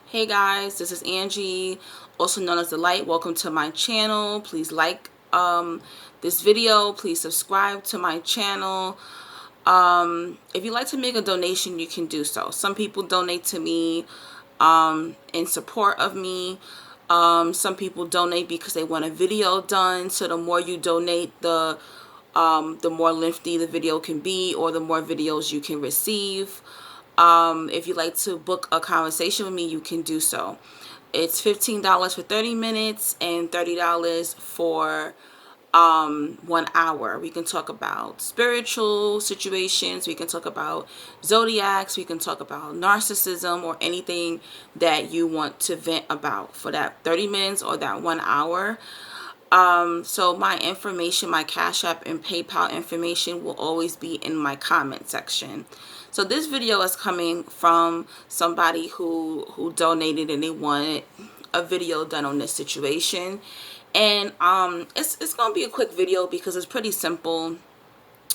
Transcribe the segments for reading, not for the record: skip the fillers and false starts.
Hey guys, this is Angie, also known as The Light. Welcome to my channel. Please like this video. Please subscribe to my channel. If you'd like to make a donation, you can do so. Some people donate to me in support of me. Some people donate because they want a video done. So the more you donate, the more lengthy the video can be, or the more videos you can receive. If you'd like to book a conversation with me, you can do so. It's $15 for 30 minutes and $30 for 1 hour. We can talk about spiritual situations, we can talk about zodiacs, we can talk about narcissism, or anything that you want to vent about for that 30 minutes or that 1 hour. So my information, my Cash App and PayPal information will always be in my comment section. So this video is coming from somebody who donated and they wanted a video done on this situation. And it's gonna be a quick video because it's pretty simple.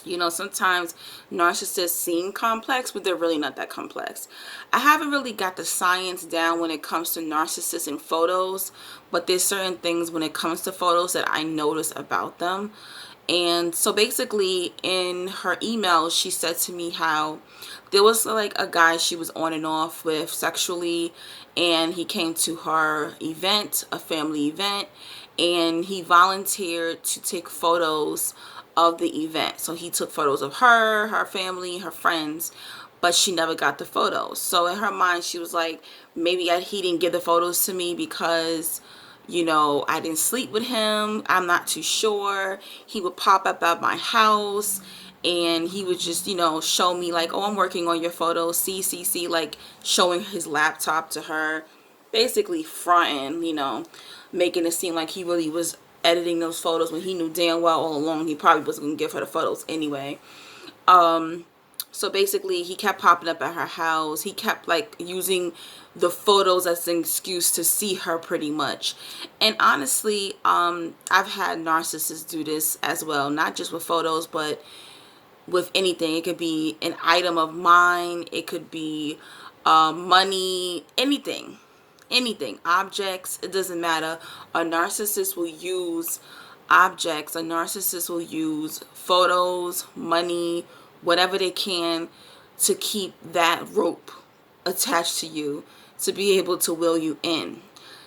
You know, sometimes narcissists seem complex, but they're really not that complex. I haven't really got the science down when it comes to narcissists and photos, but there's certain things when it comes to photos that I notice about them. And so basically in her email, she said to me how there was like a guy she was on and off with sexually, and he came to her event, a family event, and he volunteered to take photos of the event. So he took photos of her, her family, her friends, but she never got the photos. So in her mind, she was like, maybe he didn't give the photos to me because, you know, I didn't sleep with him. I'm not too sure. He would pop up at my house and he would just, you know, show me like, oh, I'm working on your photos, see, like showing his laptop to her, basically fronting, you know, making it seem like he really was editing those photos when he knew damn well all along he probably wasn't going to give her the photos anyway. So basically he kept popping up at her house. He kept like using the photos as an excuse to see her pretty much. And honestly, I've had narcissists do this as well, not just with photos, but with anything. It could be an item of mine, it could be money, anything, objects, it doesn't matter. A narcissist will use objects, a narcissist will use photos, money, whatever they can to keep that rope attached to you, to be able to will you in.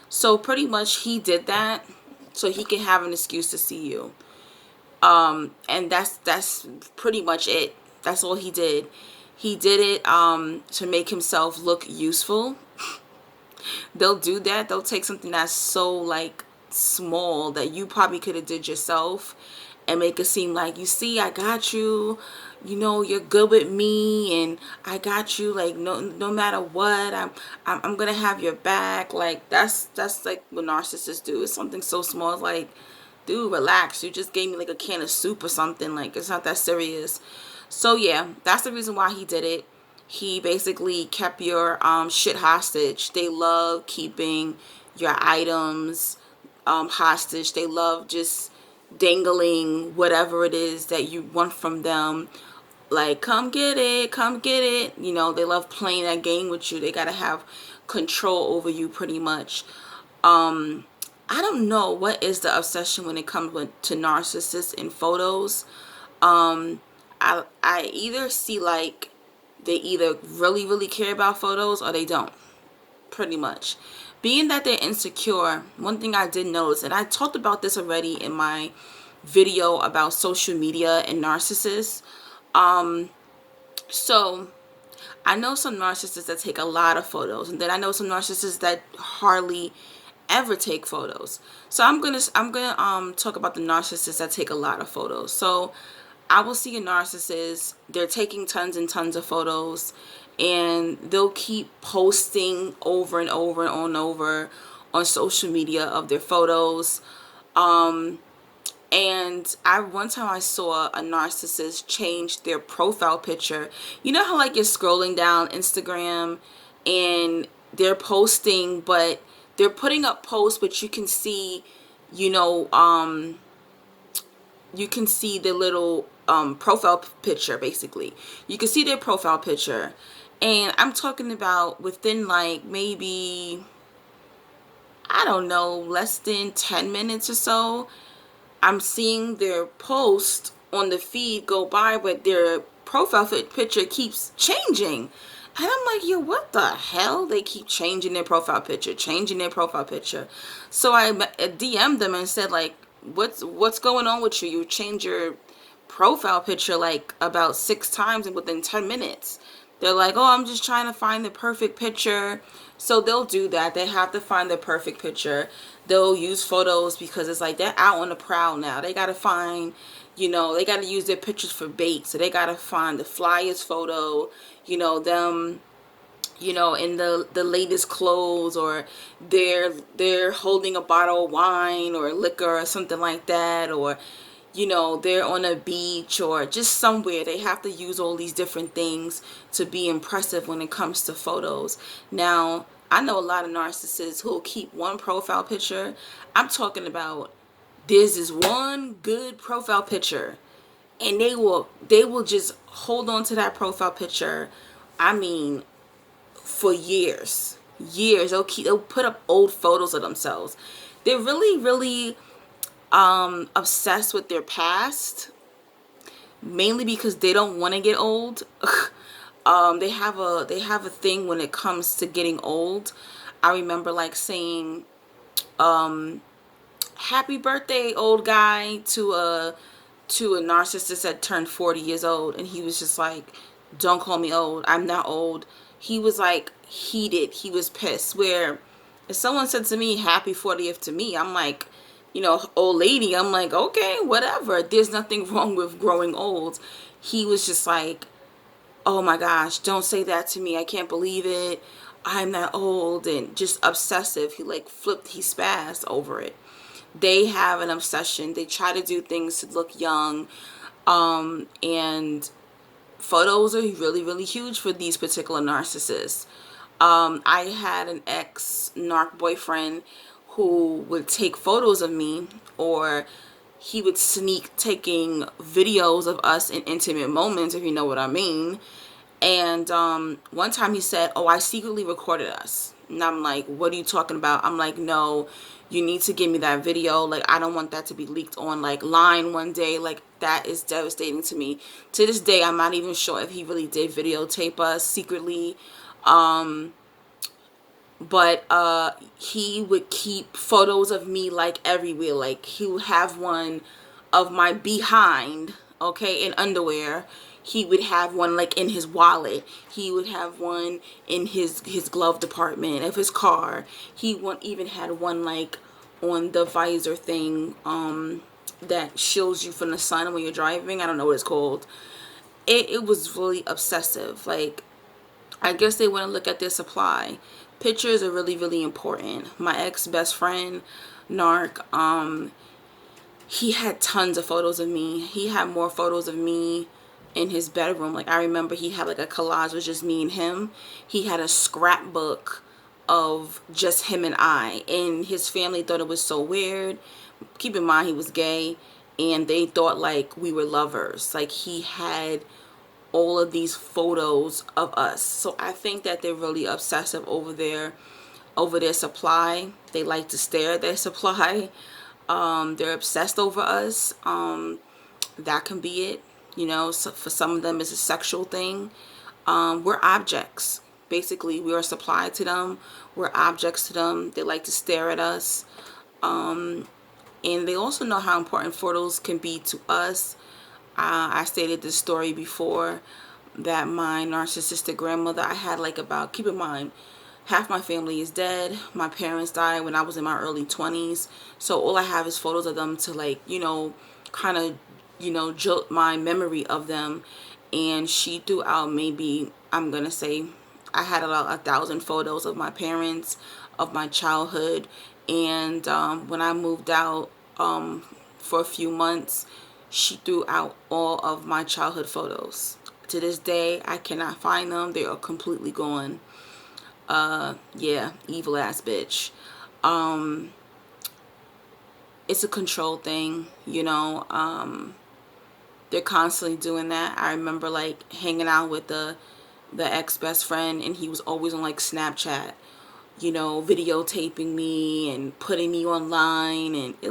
So pretty much he did that so he can have an excuse to see you. And that's pretty much it. That's all he did. He did it to make himself look useful. They'll do that. They'll take something that's so like small that you probably could have did yourself and make it seem like, you see, I got you, you know, you're good with me and I got you, like no matter what, I'm gonna have your back. Like that's like what narcissists do. It's something so small. It's like, dude, relax, you just gave me like a can of soup or something. Like, it's not that serious. So yeah, that's the reason why he did it. He basically kept your shit hostage. They love keeping your items hostage. They love just dangling whatever it is that you want from them. Like, come get it, come get it. You know, they love playing that game with you. They gotta have control over you pretty much. I don't know what is the obsession when it comes to narcissists in photos. I either see like they either really care about photos or they don't, pretty much. Being that they're insecure, one thing I did notice, and I talked about this already in my video about social media and narcissists. So I know some narcissists that take a lot of photos, and then I know some narcissists that hardly ever take photos. So I'm gonna talk about the narcissists that take a lot of photos. So I will see a narcissist, they're taking tons and tons of photos, and they'll keep posting over and over and over on social media of their photos. And one time I saw a narcissist change their profile picture. You know how like you're scrolling down Instagram and they're posting, but they're putting up posts, but you can see, you know, you can see the little profile picture. Basically you can see their profile picture, And I'm talking about within like maybe, I don't know, less than 10 minutes or so, I'm seeing their post on the feed go by, but their profile picture keeps changing. And I'm like, yo, what the hell? They keep changing their profile picture, changing their profile picture. So I DM'd them and said, like, what's going on with you? You change your profile picture like about 6 times and within 10 minutes. They're like, oh, I'm just trying to find the perfect picture. So they'll do that. They have to find the perfect picture. They'll use photos because it's like they're out on the prowl now. They got to find, they got to use their pictures for bait. So they got to find the flyest photo, them, in the latest clothes, or they're holding a bottle of wine or liquor or something like that, or they're on a beach or just somewhere. They have to use all these different things to be impressive when it comes to photos. Now, I know a lot of narcissists who'll keep one profile picture. I'm talking about, there's this one good profile picture, and they will just hold on to that profile picture. I mean, for years. They'll put up old photos of themselves. They're really, really obsessed with their past, mainly because they don't want to get old. They have a thing when it comes to getting old. I remember like saying happy birthday, old guy, to a narcissist that turned 40 years old, and he was just like, don't call me old, I'm not old. He was like heated, he was pissed. Where if someone said to me happy 40th to me, I'm like, old lady, I'm like, okay, whatever, there's nothing wrong with growing old. He was just like, oh my gosh, don't say that to me, I can't believe it, I'm not old, and just obsessive. He like flipped, he spazzed over it. They have an obsession. They try to do things to look young. And photos are really, really huge for these particular narcissists. I had an ex-narc boyfriend who would take photos of me, or he would sneak taking videos of us in intimate moments, if you know what I mean. And one time he said, oh, I secretly recorded us. And I'm like, what are you talking about? I'm like, no, you need to give me that video. Like, I don't want that to be leaked on like line one day. Like, that is devastating to me. To this day, I'm not even sure if he really did videotape us secretly. But he would keep photos of me like everywhere. Like, he would have one of my behind, okay, in underwear. He would have one like in his wallet. He would have one in his glove department of his car. He even had one like on the visor thing that shields you from the sun when you're driving. I don't know what it's called. It was really obsessive. Like, I guess they want to look at their supply. Pictures are really, really important. My ex best friend, Narc, he had tons of photos of me. He had more photos of me in his bedroom. Like, I remember he had like a collage with just me and him. He had a scrapbook of just him and I, and his family thought it was so weird. Keep in mind, he was gay, and they thought like we were lovers. Like, he had all of these photos of us. So I think that they're really obsessive over their supply. They like to stare at their supply. They're obsessed over us. That can be it. So for some of them, it's a sexual thing. We're objects. Basically, we are supply to them. We're objects to them. They like to stare at us. And they also know how important photos can be to us. I stated this story before, that my narcissistic grandmother, I had like about, keep in mind, half my family is dead. My parents died when I was in my early 20s. So all I have is photos of them to like, kind of, jolt my memory of them. And she threw out maybe, I'm going to say, I had about 1,000 photos of my parents, of my childhood. And when I moved out for a few months, she threw out all of my childhood photos. To this day, I cannot find them. They are completely gone. Yeah, evil ass bitch. It's a control thing, they're constantly doing that. I remember like hanging out with the the ex-best friend, and he was always on like Snapchat, you know, videotaping me and putting me online, and it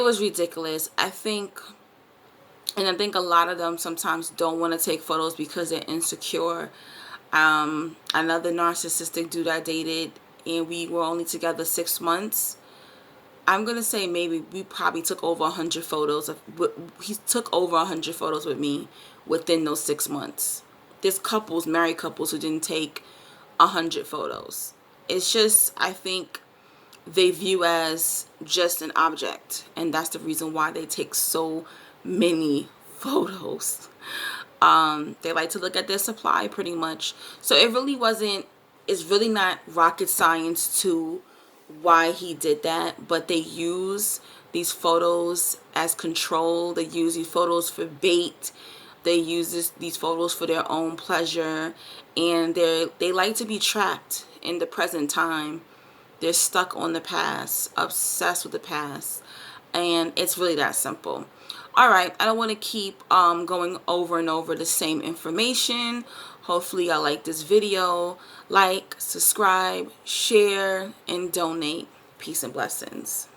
was ridiculous. I think a lot of them sometimes don't want to take photos because they're insecure. Another narcissistic dude I dated, and we were only together 6 months. I'm gonna say maybe we probably took over 100 photos of. He took over 100 photos with me within those 6 months. There's couples, married couples, who didn't take 100 photos. It's just, I think they view as just an object, and that's the reason why they take so many photos. They like to look at their supply pretty much. So it's really not rocket science to why he did that, but they use these photos as control. They use these photos for bait. They use these photos for their own pleasure, and they like to be trapped in the present time. They're stuck on the past, obsessed with the past, and it's really that simple. All right, I don't want to keep going over and over the same information. Hopefully y'all like this video. Like, subscribe, share, and donate. Peace and blessings.